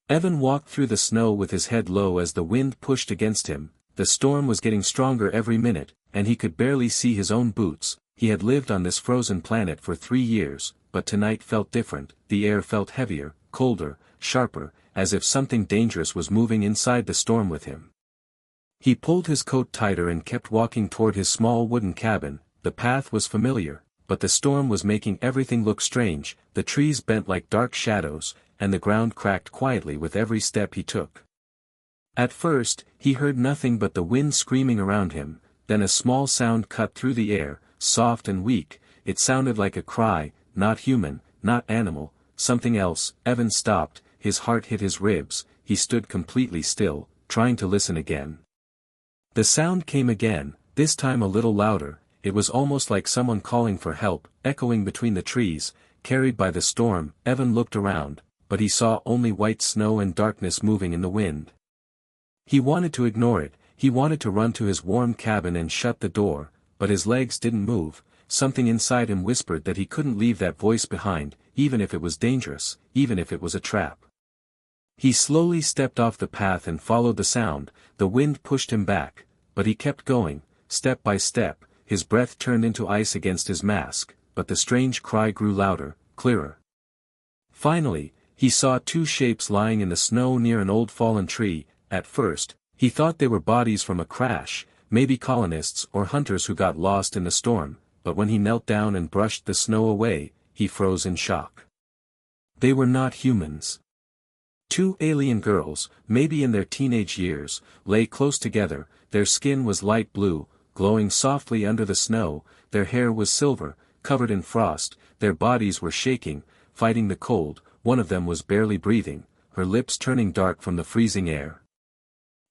Evan walked through the snow with his head low as the wind pushed against him. The storm was getting stronger every minute, and he could barely see his own boots. He had lived on this frozen planet for 3 years, but tonight felt different. The air felt heavier, colder, sharper, as if something dangerous was moving inside the storm with him. He pulled his coat tighter and kept walking toward his small wooden cabin. The path was familiar, but the storm was making everything look strange. The trees bent like dark shadows, and the ground cracked quietly with every step he took. At first, he heard nothing but the wind screaming around him. Then a small sound cut through the air, soft and weak. It sounded like a cry, not human, not animal, something else. Evan stopped, his heart hit his ribs. He stood completely still, trying to listen again. The sound came again, this time a little louder. It was almost like someone calling for help, echoing between the trees, carried by the storm. Evan looked around, but he saw only white snow and darkness moving in the wind. He wanted to ignore it, he wanted to run to his warm cabin and shut the door, but his legs didn't move. Something inside him whispered that he couldn't leave that voice behind, even if it was dangerous, even if it was a trap. He slowly stepped off the path and followed the sound. The wind pushed him back, but he kept going, step by step. His breath turned into ice against his mask, but the strange cry grew louder, clearer. Finally, he saw 2 shapes lying in the snow near an old fallen tree. At first, he thought they were bodies from a crash, maybe colonists or hunters who got lost in the storm, but when he knelt down and brushed the snow away, he froze in shock. They were not humans. 2 alien girls, maybe in their teenage years, lay close together. Their skin was light blue, glowing softly under the snow. Their hair was silver, covered in frost. Their bodies were shaking, fighting the cold. One of them was barely breathing, her lips turning dark from the freezing air.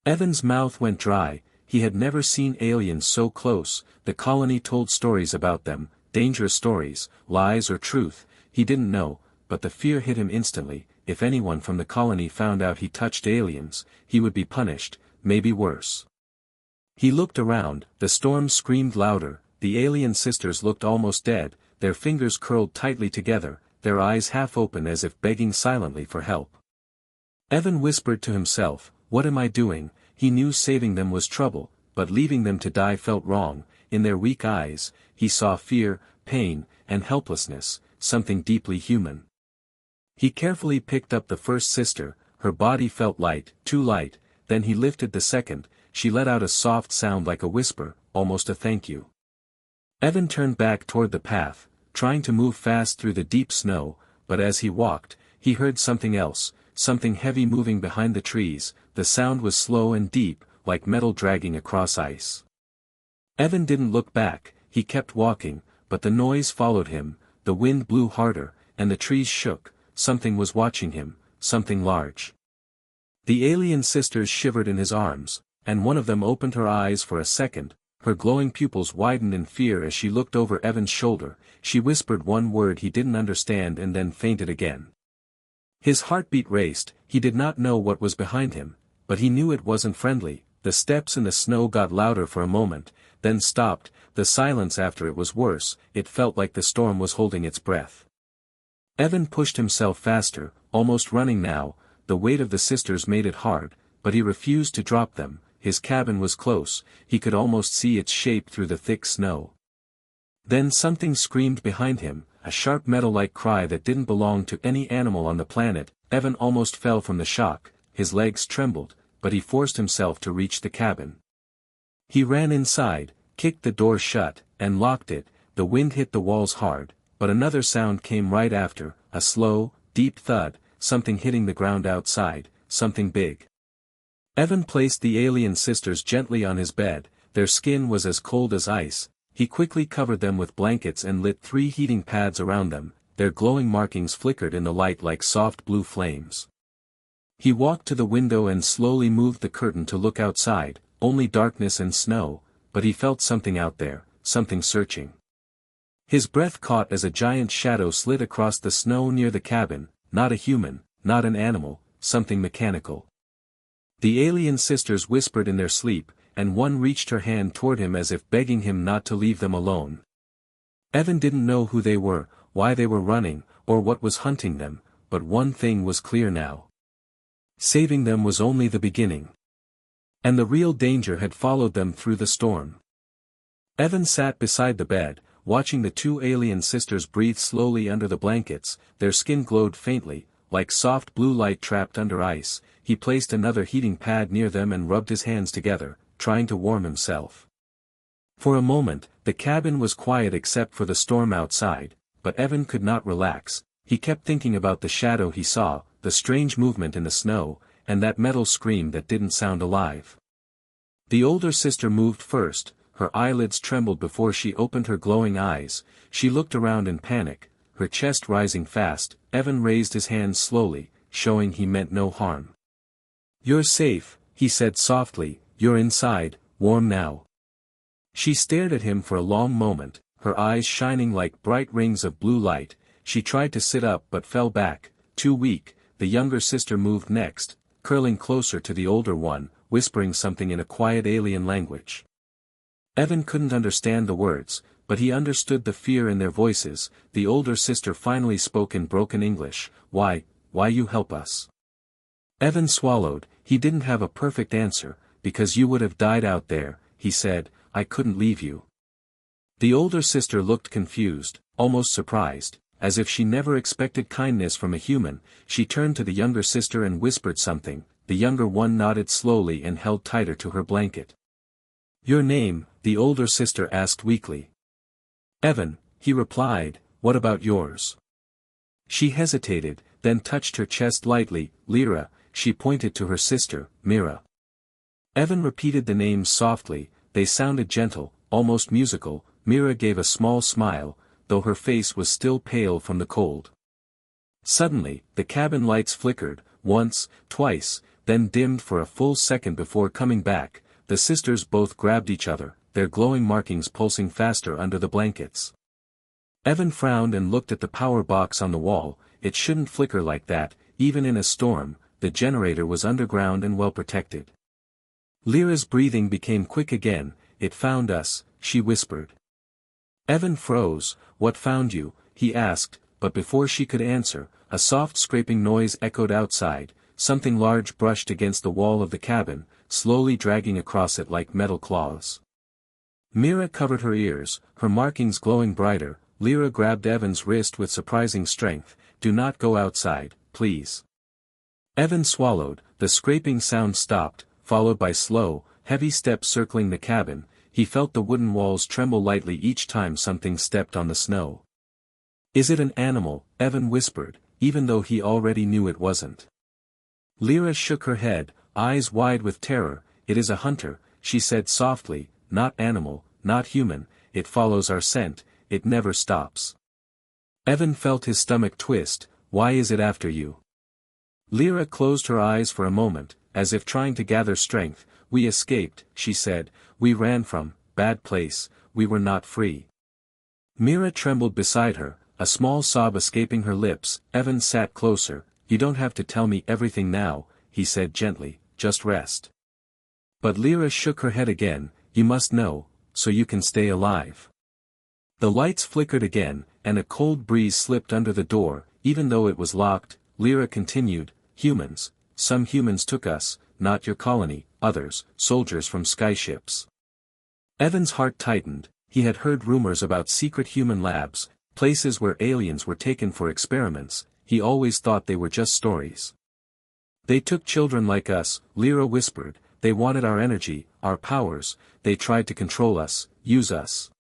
Evan's mouth went dry. He had never seen aliens so close. The colony told stories about them, dangerous stories, lies or truth, he didn't know, but the fear hit him instantly. If anyone from the colony found out he touched aliens, he would be punished, maybe worse. He looked around, the storm screamed louder. The alien sisters looked almost dead, their fingers curled tightly together, their eyes half open as if begging silently for help. Evan whispered to himself, "What am I doing?" He knew saving them was trouble, but leaving them to die felt wrong. In their weak eyes, he saw fear, pain, and helplessness, something deeply human. He carefully picked up the first sister. Her body felt light, too light. Then he lifted the second. She let out a soft sound like a whisper, almost a thank you. Evan turned back toward the path, trying to move fast through the deep snow, but as he walked, he heard something else, something heavy moving behind the trees. The sound was slow and deep, like metal dragging across ice. Evan didn't look back, he kept walking, but the noise followed him. The wind blew harder, and the trees shook. Something was watching him, something large. The alien sisters shivered in his arms, and one of them opened her eyes for a second. Her glowing pupils widened in fear as she looked over Evan's shoulder. She whispered one word he didn't understand and then fainted again. His heartbeat raced. He did not know what was behind him, but he knew it wasn't friendly. The steps in the snow got louder for a moment, then stopped. The silence after it was worse. It felt like the storm was holding its breath. Evan pushed himself faster, almost running now. The weight of the sisters made it hard, but he refused to drop them. His cabin was close, he could almost see its shape through the thick snow. Then something screamed behind him, a sharp metal-like cry that didn't belong to any animal on the planet. Evan almost fell from the shock, his legs trembled, but he forced himself to reach the cabin. He ran inside, kicked the door shut, and locked it. The wind hit the walls hard, but another sound came right after, a slow, deep thud, something hitting the ground outside, something big. Evan placed the alien sisters gently on his bed. Their skin was as cold as ice. He quickly covered them with blankets and lit 3 heating pads around them. Their glowing markings flickered in the light like soft blue flames. He walked to the window and slowly moved the curtain to look outside, only darkness and snow, but he felt something out there, something searching. His breath caught as a giant shadow slid across the snow near the cabin, not a human, not an animal, something mechanical. The alien sisters whispered in their sleep, and one reached her hand toward him as if begging him not to leave them alone. Evan didn't know who they were, why they were running, or what was hunting them, but one thing was clear now. Saving them was only the beginning. And the real danger had followed them through the storm. Evan sat beside the bed, watching the two alien sisters breathe slowly under the blankets. Their skin glowed faintly, like soft blue light trapped under ice. He placed another heating pad near them and rubbed his hands together, trying to warm himself. For a moment, the cabin was quiet except for the storm outside, but Evan could not relax. He kept thinking about the shadow he saw, the strange movement in the snow, and that metal scream that didn't sound alive. The older sister moved first. Her eyelids trembled before she opened her glowing eyes. She looked around in panic, her chest rising fast. Evan raised his hands slowly, showing he meant no harm. "You're safe," he said softly. "You're inside, warm now." She stared at him for a long moment, her eyes shining like bright rings of blue light. She tried to sit up but fell back, too weak. The younger sister moved next, curling closer to the older one, whispering something in a quiet alien language. Evan couldn't understand the words, but he understood the fear in their voices. The older sister finally spoke in broken English. Why you help us?" Evan swallowed. He didn't have a perfect answer. "Because you would have died out there," he said. "I couldn't leave you." The older sister looked confused, almost surprised, as if she never expected kindness from a human. She turned to the younger sister and whispered something. The younger one nodded slowly and held tighter to her blanket. "Your name?" the older sister asked weakly. "Evan," he replied. "What about yours?" She hesitated, then touched her chest lightly. "Lyra," she pointed to her sister, "Mira." Evan repeated the names softly. They sounded gentle, almost musical. Mira gave a small smile, though her face was still pale from the cold. Suddenly, the cabin lights flickered, once, twice, then dimmed for a full second before coming back. The sisters both grabbed each other, their glowing markings pulsing faster under the blankets. Evan frowned and looked at the power box on the wall. It shouldn't flicker like that, even in a storm. The generator was underground and well protected. Lyra's breathing became quick again. "It found us," she whispered. Evan froze. "What found you?" he asked, but before she could answer, a soft scraping noise echoed outside. Something large brushed against the wall of the cabin, slowly dragging across it like metal claws. Mira covered her ears, her markings glowing brighter. Lyra grabbed Evan's wrist with surprising strength. "Do not go outside, please." Evan swallowed. The scraping sound stopped, followed by slow, heavy steps circling the cabin. He felt the wooden walls tremble lightly each time something stepped on the snow. "Is it an animal?" Evan whispered, even though he already knew it wasn't. Lyra shook her head, eyes wide with terror. "It is a hunter," she said softly. "Not animal, not human. It follows our scent, it never stops." Evan felt his stomach twist. "Why is it after you?" Lyra closed her eyes for a moment, as if trying to gather strength. "We escaped," she said. "We ran from, bad place, we were not free." Mira trembled beside her, a small sob escaping her lips. Evan sat closer. "You don't have to tell me everything now," he said gently, "just rest." But Lyra shook her head again. "You must know, so you can stay alive." The lights flickered again, and a cold breeze slipped under the door. Even though it was locked, Lyra continued, "Humans. Some humans took us, not your colony, others, soldiers from skyships." Evan's heart tightened. He had heard rumors about secret human labs, places where aliens were taken for experiments. He always thought they were just stories. "They took children like us," Lyra whispered. "They wanted our energy, our powers. They tried to control us, use us."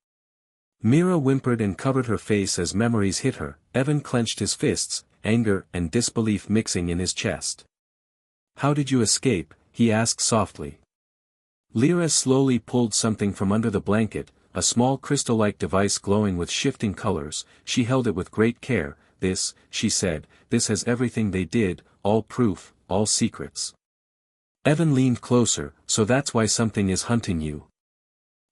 Mira whimpered and covered her face as memories hit her. Evan clenched his fists, anger and disbelief mixing in his chest. "How did you escape?" he asked softly. Lyra slowly pulled something from under the blanket, a small crystal-like device glowing with shifting colors. She held it with great care. "This," she said, "this has everything they did, all proof, all secrets." Evan leaned closer. "So that's why something is hunting you?"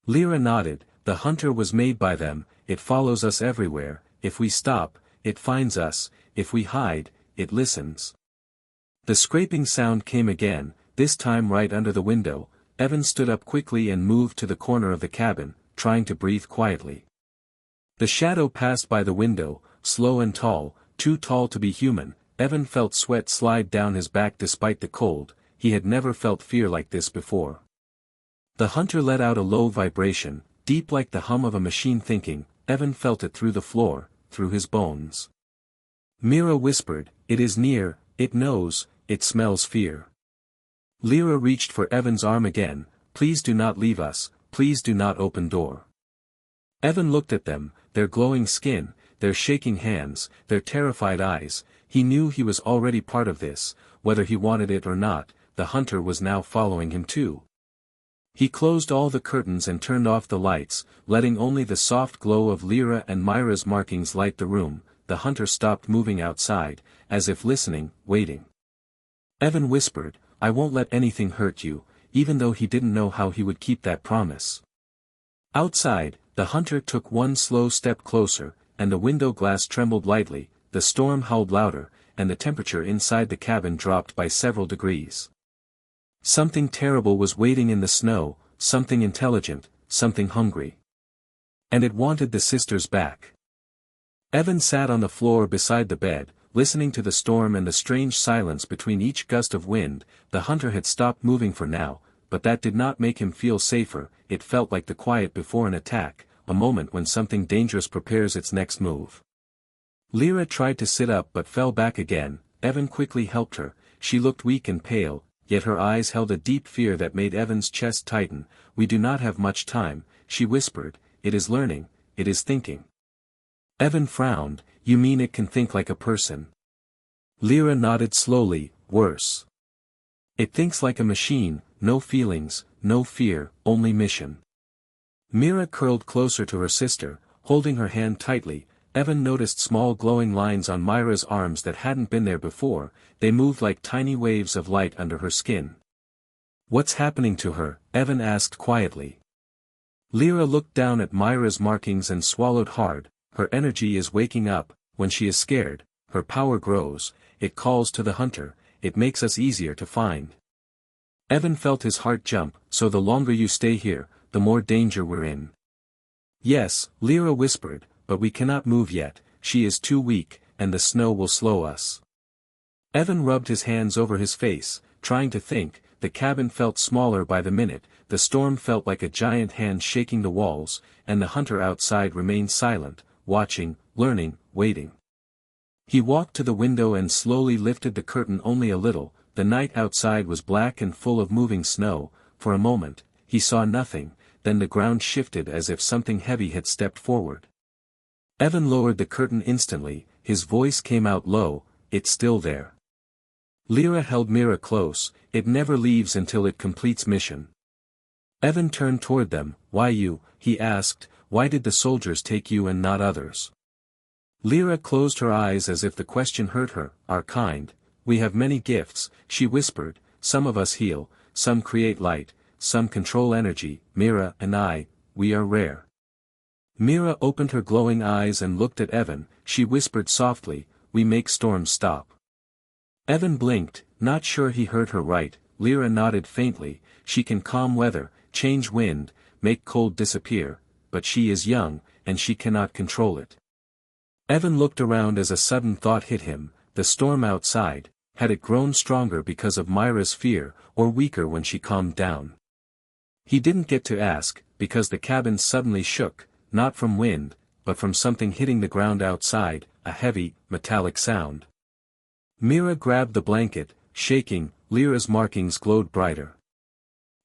Lyra nodded. "The hunter was made by them. It follows us everywhere. If we stop, it finds us. If we hide, it listens." The scraping sound came again, this time right under the window. Evan stood up quickly and moved to the corner of the cabin, trying to breathe quietly. The shadow passed by the window, slow and tall, too tall to be human. Evan felt sweat slide down his back despite the cold. He had never felt fear like this before. The hunter let out a low vibration, deep like the hum of a machine thinking. Evan felt it through the floor, through his bones. Mira whispered, "It is near, it knows, it smells fear." Lyra reached for Evan's arm again. "Please do not leave us, please do not open door." Evan looked at them, their glowing skin, their shaking hands, their terrified eyes. He knew he was already part of this, whether he wanted it or not. The hunter was now following him too. He closed all the curtains and turned off the lights, letting only the soft glow of Lyra and Myra's markings light the room. The hunter stopped moving outside, as if listening, waiting. Evan whispered, "I won't let anything hurt you," even though he didn't know how he would keep that promise. Outside, the hunter took one slow step closer, and the window glass trembled lightly. The storm howled louder, and the temperature inside the cabin dropped by several degrees. Something terrible was waiting in the snow, something intelligent, something hungry. And it wanted the sisters back. Evan sat on the floor beside the bed, listening to the storm and the strange silence between each gust of wind. The hunter had stopped moving for now, but that did not make him feel safer. It felt like the quiet before an attack, a moment when something dangerous prepares its next move. Lyra tried to sit up but fell back again. Evan quickly helped her. She looked weak and pale, yet her eyes held a deep fear that made Evan's chest tighten. "We do not have much time," she whispered. "It is learning, it is thinking." Evan frowned. "You mean it can think like a person?" Lyra nodded slowly. "Worse. It thinks like a machine, no feelings, no fear, only mission." Mira curled closer to her sister, holding her hand tightly. Evan noticed small glowing lines on Myra's arms that hadn't been there before. They moved like tiny waves of light under her skin. "What's happening to her?" Evan asked quietly. Lyra looked down at Myra's markings and swallowed hard. "Her energy is waking up. When she is scared, her power grows. It calls to the hunter. It makes us easier to find." Evan felt his heart jump. "So the longer you stay here, the more danger we're in." "Yes," Lyra whispered, "but we cannot move yet. She is too weak, and the snow will slow us." Evan rubbed his hands over his face, trying to think. The cabin felt smaller by the minute. The storm felt like a giant hand shaking the walls, and the hunter outside remained silent, watching, learning, waiting. He walked to the window and slowly lifted the curtain only a little. The night outside was black and full of moving snow. For a moment, he saw nothing, then the ground shifted as if something heavy had stepped forward. Evan lowered the curtain instantly. His voice came out low, "It's still there." Lyra held Mira close. "It never leaves until it completes mission." Evan turned toward them. "Why you?" he asked. "Why did the soldiers take you and not others?" Lyra closed her eyes as if the question hurt her. "Our kind. We have many gifts," she whispered. "Some of us heal, some create light, some control energy. Mira and I, we are rare." Mira opened her glowing eyes and looked at Evan. She whispered softly, "We make storms stop." Evan blinked, not sure he heard her right. Lyra nodded faintly. "She can calm weather, change wind, make cold disappear, but she is young, and she cannot control it." Evan looked around as a sudden thought hit him. The storm outside, had it grown stronger because of Myra's fear, or weaker when she calmed down? He didn't get to ask, because the cabin suddenly shook, not from wind, but from something hitting the ground outside, a heavy, metallic sound. Mira grabbed the blanket, shaking. Lyra's markings glowed brighter.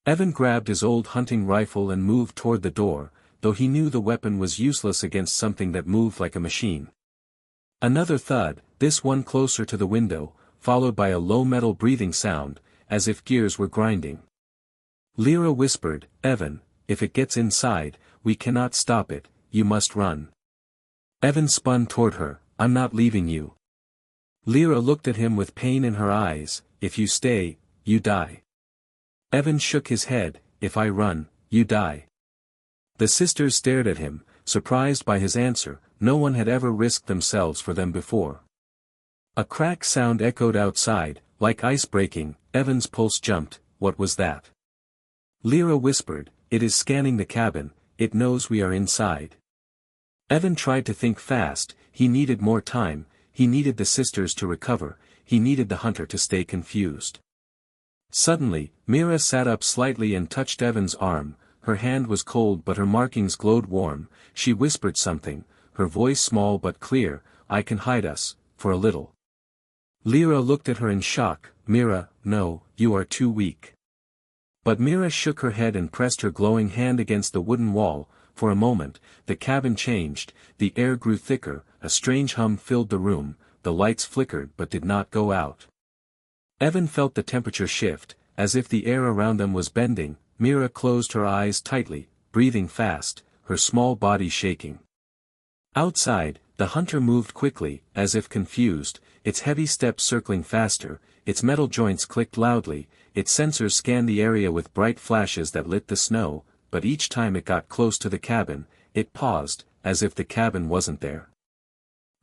Evan grabbed his old hunting rifle and moved toward the door, though he knew the weapon was useless against something that moved like a machine. Another thud, this one closer to the window, followed by a low metal breathing sound, as if gears were grinding. Lyra whispered, "Evan, if it gets inside, we cannot stop it, you must run." Evan spun toward her. "I'm not leaving you." Lyra looked at him with pain in her eyes. "If you stay, you die." Evan shook his head. "If I run, you die." The sisters stared at him, surprised by his answer. No one had ever risked themselves for them before. A crack sound echoed outside, like ice breaking. Evan's pulse jumped. What was that? Lyra whispered, "It is scanning the cabin, it knows we are inside." Evan tried to think fast. He needed more time. he needed the sisters to recover, he needed the hunter to stay confused. Suddenly, Mira sat up slightly and touched Evan's arm. Her hand was cold but her markings glowed warm. She whispered something, her voice small but clear, "I can hide us, for a little." Lyra looked at her in shock. "Mira, no, you are too weak." But Mira shook her head and pressed her glowing hand against the wooden wall. For a moment, the cabin changed, the air grew thicker, a strange hum filled the room, the lights flickered but did not go out. Evan felt the temperature shift, as if the air around them was bending. Mira closed her eyes tightly, breathing fast, her small body shaking. Outside, the hunter moved quickly, as if confused, its heavy steps circling faster, its metal joints clicked loudly, its sensors scanned the area with bright flashes that lit the snow, but each time it got close to the cabin, it paused, as if the cabin wasn't there.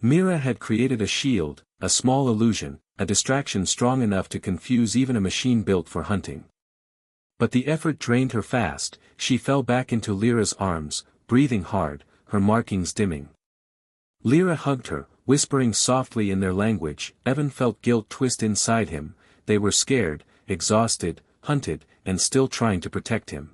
Mira had created a shield, a small illusion, a distraction strong enough to confuse even a machine built for hunting. But the effort drained her fast, she fell back into Lyra's arms, breathing hard, her markings dimming. Lyra hugged her, whispering softly in their language. Evan felt guilt twist inside him. They were scared, exhausted, hunted, and still trying to protect him.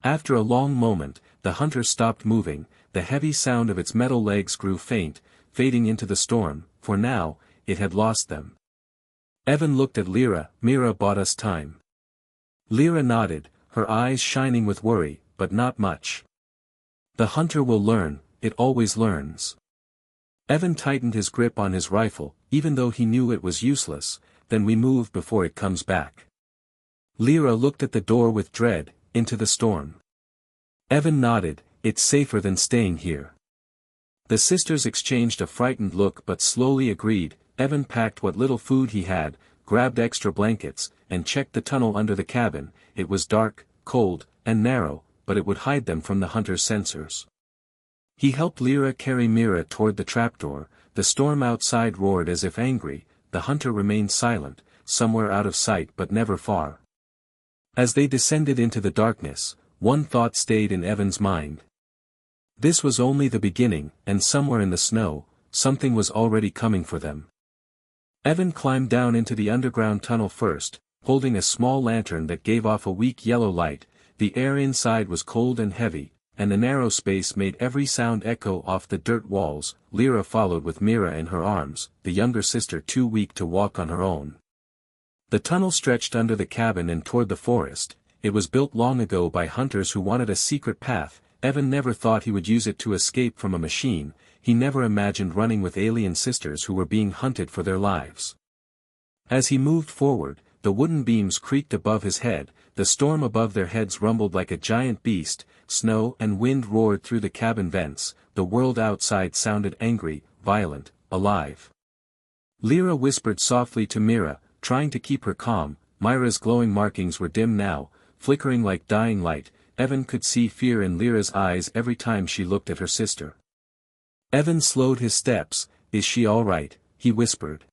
After a long moment, the hunter stopped moving, the heavy sound of its metal legs grew faint, fading into the storm, for now, it had lost them. Evan looked at Lyra. "Mira bought us time." Lyra nodded, her eyes shining with worry, but not much. "The hunter will learn, it always learns." Evan tightened his grip on his rifle, even though he knew it was useless. "Then we move before it comes back." Lyra looked at the door with dread, into the storm. Evan nodded, "It's safer than staying here." The sisters exchanged a frightened look but slowly agreed. Evan packed what little food he had, grabbed extra blankets, and checked the tunnel under the cabin. It was dark, cold, and narrow, but it would hide them from the hunter's sensors. He helped Lyra carry Mira toward the trapdoor. The storm outside roared as if angry. The hunter remained silent, somewhere out of sight but never far. As they descended into the darkness, one thought stayed in Evan's mind. This was only the beginning, and somewhere in the snow, something was already coming for them. Evan climbed down into the underground tunnel first, holding a small lantern that gave off a weak yellow light. The air inside was cold and heavy, and the narrow space made every sound echo off the dirt walls. Lyra followed with Mira in her arms, the younger sister too weak to walk on her own. The tunnel stretched under the cabin and toward the forest. It was built long ago by hunters who wanted a secret path. Evan never thought he would use it to escape from a machine. He never imagined running with alien sisters who were being hunted for their lives. As he moved forward, the wooden beams creaked above his head, the storm above their heads rumbled like a giant beast, snow and wind roared through the cabin vents, the world outside sounded angry, violent, alive. Lyra whispered softly to Mira, trying to keep her calm. Myra's glowing markings were dim now, flickering like dying light. Evan could see fear in Lyra's eyes every time she looked at her sister. Evan slowed his steps. "Is she all right?" he whispered.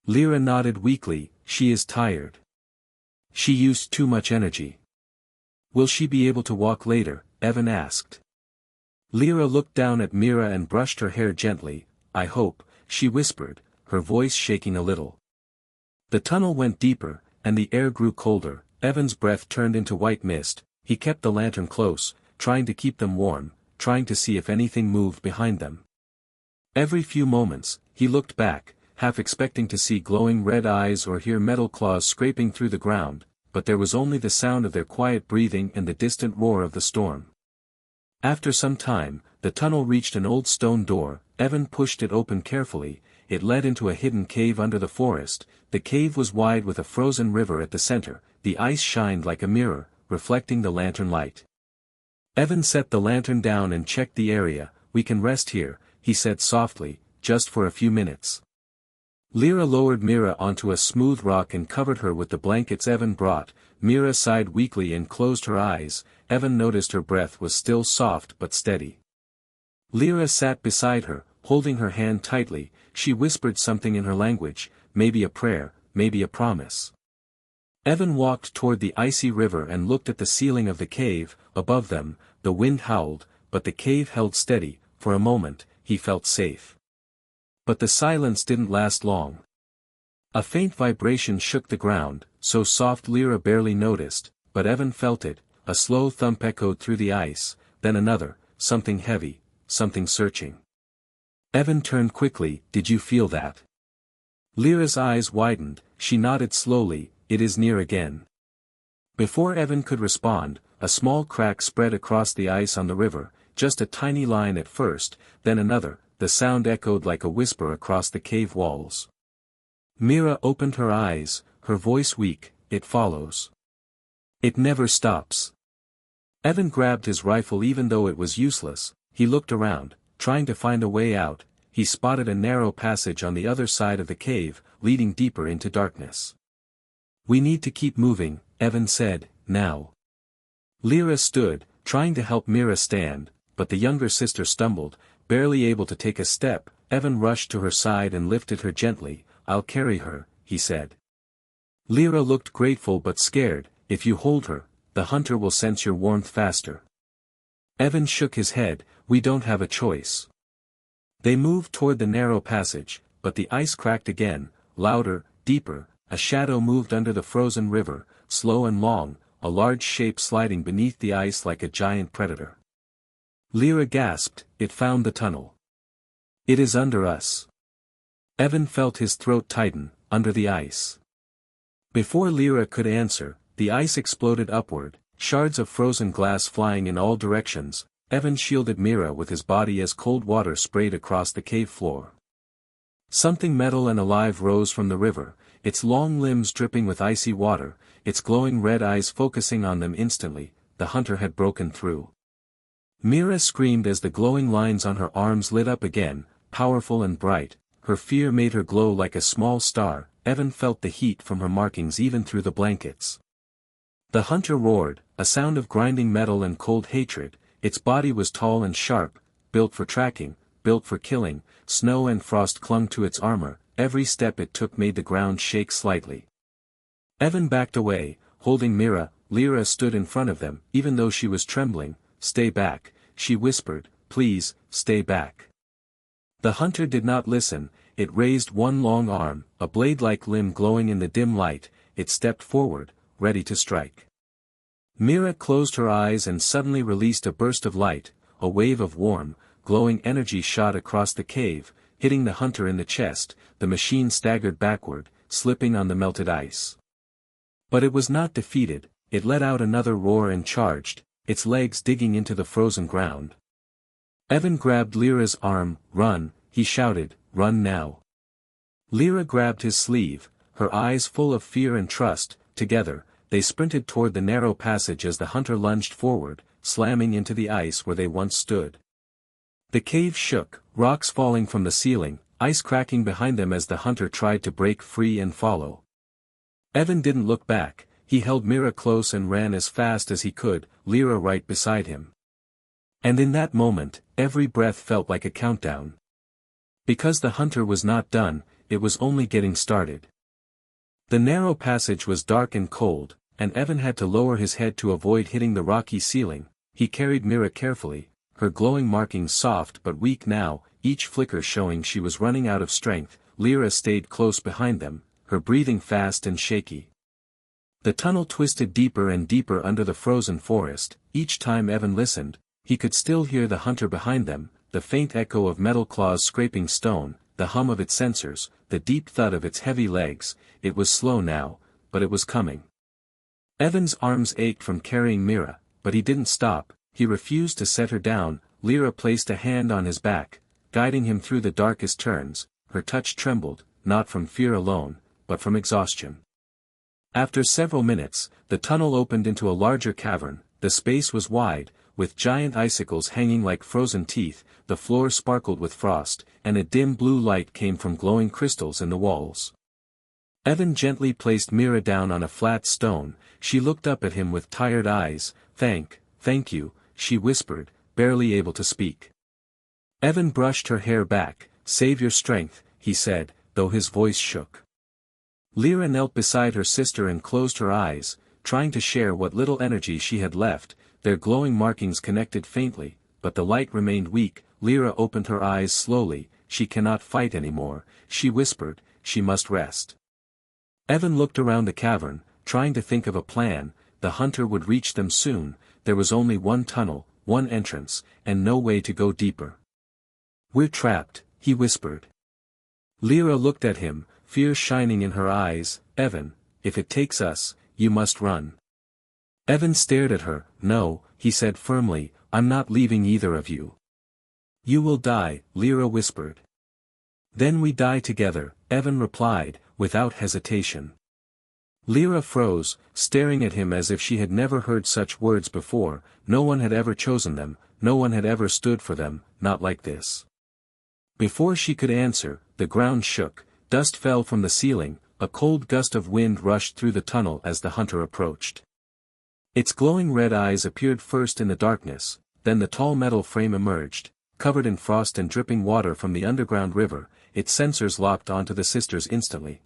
Lyra nodded weakly. "She is tired. She used too much energy." "Will she be able to walk later?" Evan asked. Lyra looked down at Mira and brushed her hair gently. "I hope," she whispered, her voice shaking a little. The tunnel went deeper, and the air grew colder. Evan's breath turned into white mist. He kept the lantern close, trying to keep them warm, trying to see if anything moved behind them. Every few moments, he looked back, half expecting to see glowing red eyes or hear metal claws scraping through the ground, but there was only the sound of their quiet breathing and the distant roar of the storm. After some time, the tunnel reached an old stone door. Evan pushed it open carefully. It led into a hidden cave under the forest. The cave was wide with a frozen river at the center. The ice shined like a mirror, reflecting the lantern light. Evan set the lantern down and checked the area. "We can rest here," he said softly, "just for a few minutes." Lyra lowered Mira onto a smooth rock and covered her with the blankets Evan brought. Mira sighed weakly and closed her eyes. Evan noticed her breath was still soft but steady. Lyra sat beside her, holding her hand tightly. She whispered something in her language, maybe a prayer, maybe a promise. Evan walked toward the icy river and looked at the ceiling of the cave. Above them, the wind howled, but the cave held steady. For a moment, he felt safe. But the silence didn't last long. A faint vibration shook the ground, so soft Lyra barely noticed, but Evan felt it. A slow thump echoed through the ice, then another, something heavy, something searching. Evan turned quickly. Did you feel that? Lyra's eyes widened. She nodded slowly. It is near again. Before Evan could respond, a small crack spread across the ice on the river, just a tiny line at first, then another. The sound echoed like a whisper across the cave walls. Mira opened her eyes, her voice weak. It follows. It never stops. Evan grabbed his rifle even though it was useless. He looked around, trying to find a way out. He spotted a narrow passage on the other side of the cave, leading deeper into darkness. We need to keep moving, Evan said, now. Lyra stood, trying to help Mira stand, but the younger sister stumbled, barely able to take a step. Evan rushed to her side and lifted her gently. I'll carry her, he said. Lyra looked grateful but scared. If you hold her, the hunter will sense your warmth faster. Evan shook his head. We don't have a choice. They moved toward the narrow passage, but the ice cracked again, louder, deeper. A shadow moved under the frozen river, slow and long, a large shape sliding beneath the ice like a giant predator. Lyra gasped. It found the tunnel. It is under us. Evan felt his throat tighten, under the ice. Before Lyra could answer, the ice exploded upward, shards of frozen glass flying in all directions. Evan shielded Mira with his body as cold water sprayed across the cave floor. Something metal and alive rose from the river, its long limbs dripping with icy water, its glowing red eyes focusing on them instantly. The hunter had broken through. Mira screamed as the glowing lines on her arms lit up again, powerful and bright. Her fear made her glow like a small star. Evan felt the heat from her markings even through the blankets. The hunter roared, a sound of grinding metal and cold hatred. Its body was tall and sharp, built for tracking, built for killing. Snow and frost clung to its armor. Every step it took made the ground shake slightly. Evan backed away, holding Mira. Lyra stood in front of them, even though she was trembling. Stay back, she whispered, please, stay back. The hunter did not listen. It raised one long arm, a blade-like limb glowing in the dim light. It stepped forward, ready to strike. Mira closed her eyes and suddenly released a burst of light. A wave of warm, glowing energy shot across the cave, hitting the hunter in the chest. The machine staggered backward, slipping on the melted ice. But it was not defeated. It let out another roar and charged, its legs digging into the frozen ground. Evan grabbed Lyra's arm. Run, he shouted, run now. Lyra grabbed his sleeve, her eyes full of fear and trust. Together, they sprinted toward the narrow passage as the hunter lunged forward, slamming into the ice where they once stood. The cave shook, rocks falling from the ceiling, ice cracking behind them as the hunter tried to break free and follow. Evan didn't look back. He held Mira close and ran as fast as he could, Lyra right beside him. And in that moment, every breath felt like a countdown. Because the hunter was not done, it was only getting started. The narrow passage was dark and cold, and Evan had to lower his head to avoid hitting the rocky ceiling. He carried Mira carefully, her glowing markings soft but weak now, each flicker showing she was running out of strength. Lyra stayed close behind them, her breathing fast and shaky. The tunnel twisted deeper and deeper under the frozen forest. Each time Evan listened, he could still hear the hunter behind them, the faint echo of metal claws scraping stone, the hum of its sensors, the deep thud of its heavy legs. It was slow now, but it was coming. Evan's arms ached from carrying Mira, but he didn't stop. He refused to set her down. Lyra placed a hand on his back, guiding him through the darkest turns. Her touch trembled, not from fear alone, but from exhaustion. After several minutes, the tunnel opened into a larger cavern. The space was wide, with giant icicles hanging like frozen teeth. The floor sparkled with frost, and a dim blue light came from glowing crystals in the walls. Evan gently placed Mira down on a flat stone. She looked up at him with tired eyes. Thank you, she whispered, barely able to speak. Evan brushed her hair back. Save your strength, he said, though his voice shook. Lyra knelt beside her sister and closed her eyes, trying to share what little energy she had left. Their glowing markings connected faintly, but the light remained weak. Lyra opened her eyes slowly. she cannot fight anymore, she whispered, she must rest. Evan looked around the cavern, trying to think of a plan. The hunter would reach them soon. There was only one tunnel, one entrance, and no way to go deeper. We're trapped, he whispered. Lyra looked at him, fear shining in her eyes. Evan, if it takes us, you must run. Evan stared at her. No, he said firmly, I'm not leaving either of you. You will die, Lyra whispered. Then we die together, Evan replied, without hesitation. Lyra froze, staring at him as if she had never heard such words before. No one had ever chosen them, no one had ever stood for them, not like this. Before she could answer, the ground shook, dust fell from the ceiling, a cold gust of wind rushed through the tunnel as the hunter approached. Its glowing red eyes appeared first in the darkness, then the tall metal frame emerged, covered in frost and dripping water from the underground river. Its sensors locked onto the sisters instantly.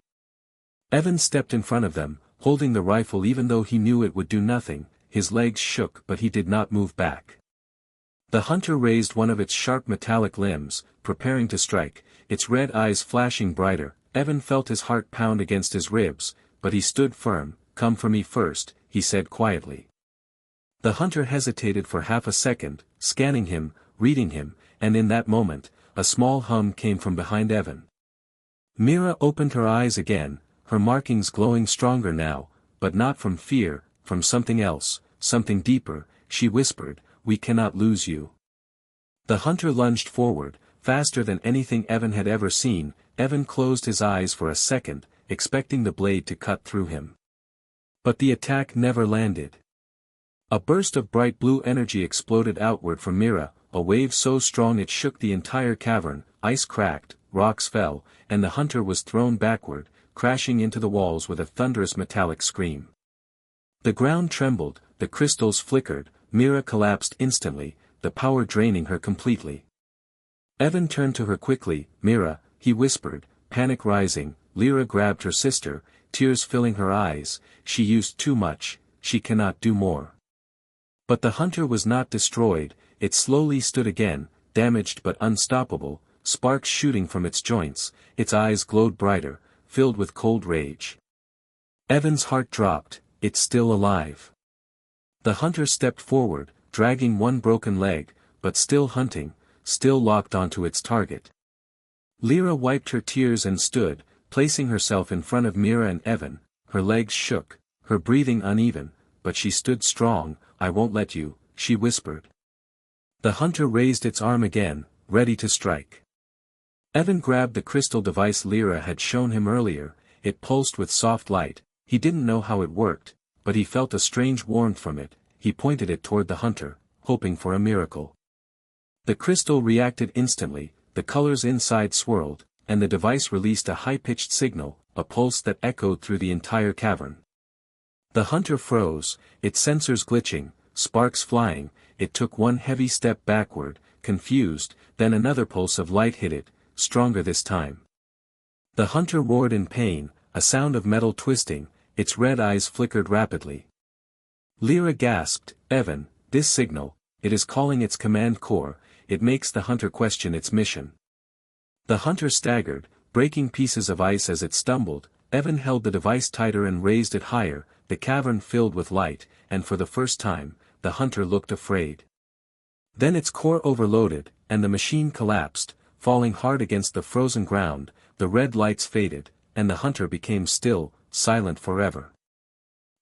Evan stepped in front of them, holding the rifle even though he knew it would do nothing. His legs shook but he did not move back. The hunter raised one of its sharp metallic limbs, preparing to strike, its red eyes flashing brighter. Evan felt his heart pound against his ribs, but he stood firm. Come for me first, he said quietly. The hunter hesitated for half a second, scanning him, reading him, and in that moment, a small hum came from behind Evan. Mira opened her eyes again, her markings glowing stronger now, but not from fear, from something else, something deeper. She whispered, we cannot lose you. The hunter lunged forward, faster than anything Evan had ever seen. Evan closed his eyes for a second, expecting the blade to cut through him. But the attack never landed. A burst of bright blue energy exploded outward from Mira, a wave so strong it shook the entire cavern. Ice cracked, rocks fell, and the hunter was thrown backward, crashing into the walls with a thunderous metallic scream. The ground trembled, the crystals flickered. Mira collapsed instantly, the power draining her completely. Evan turned to her quickly. Mira, he whispered, panic rising. Lyra grabbed her sister, tears filling her eyes. She used too much, she cannot do more. But the hunter was not destroyed. It slowly stood again, damaged but unstoppable, sparks shooting from its joints. Its eyes glowed brighter, filled with cold rage. Evan's heart dropped. It's still alive. The hunter stepped forward, dragging one broken leg, but still hunting, still locked onto its target. Lyra wiped her tears and stood, placing herself in front of Mira and Evan. Her legs shook, her breathing uneven, but she stood strong. I won't let you, she whispered. The hunter raised its arm again, ready to strike. Evan grabbed the crystal device Lyra had shown him earlier. It pulsed with soft light. He didn't know how it worked, but he felt a strange warmth from it. He pointed it toward the hunter, hoping for a miracle. The crystal reacted instantly, the colors inside swirled, and the device released a high-pitched signal, a pulse that echoed through the entire cavern. The hunter froze, its sensors glitching, sparks flying. It took one heavy step backward, confused, then another pulse of light hit it, stronger this time. The hunter roared in pain, a sound of metal twisting. Its red eyes flickered rapidly. Lyra gasped, Evan, this signal, it is calling its command core. It makes the hunter question its mission. The hunter staggered, breaking pieces of ice as it stumbled. Evan held the device tighter and raised it higher. The cavern filled with light, and for the first time, the hunter looked afraid. Then its core overloaded, and the machine collapsed, falling hard against the frozen ground. The red lights faded, and the hunter became still, silent forever.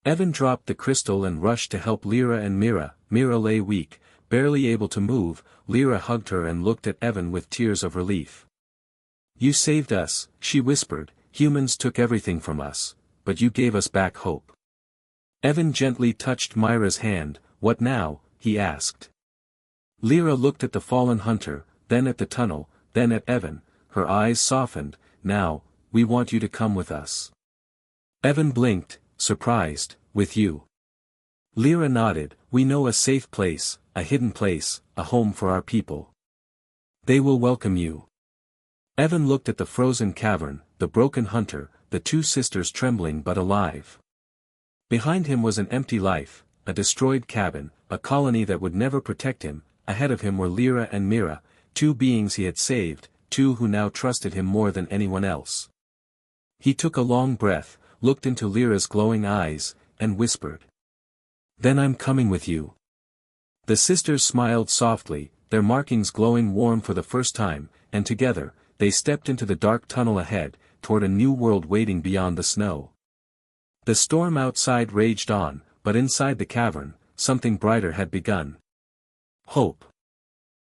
Evan dropped the crystal and rushed to help Lyra and Mira. Mira lay weak, barely able to move. Lyra hugged her and looked at Evan with tears of relief. You saved us, she whispered. Humans took everything from us, but you gave us back hope. Evan gently touched Myra's hand. What now? He asked. Lyra looked at the fallen hunter, then at the tunnel, then at Evan. Her eyes softened. Now, we want you to come with us. Evan blinked, surprised. With you? Lyra nodded. We know a safe place, a hidden place, a home for our people. They will welcome you. Evan looked at the frozen cavern, the broken hunter, the two sisters trembling but alive. Behind him was an empty life, a destroyed cabin, a colony that would never protect him. Ahead of him were Lyra and Mira, two beings he had saved, two who now trusted him more than anyone else. He took a long breath, looked into Lyra's glowing eyes, and whispered. "Then I'm coming with you." The sisters smiled softly, their markings glowing warm for the first time, and together, they stepped into the dark tunnel ahead, toward a new world waiting beyond the snow. The storm outside raged on, but inside the cavern, something brighter had begun. Hope.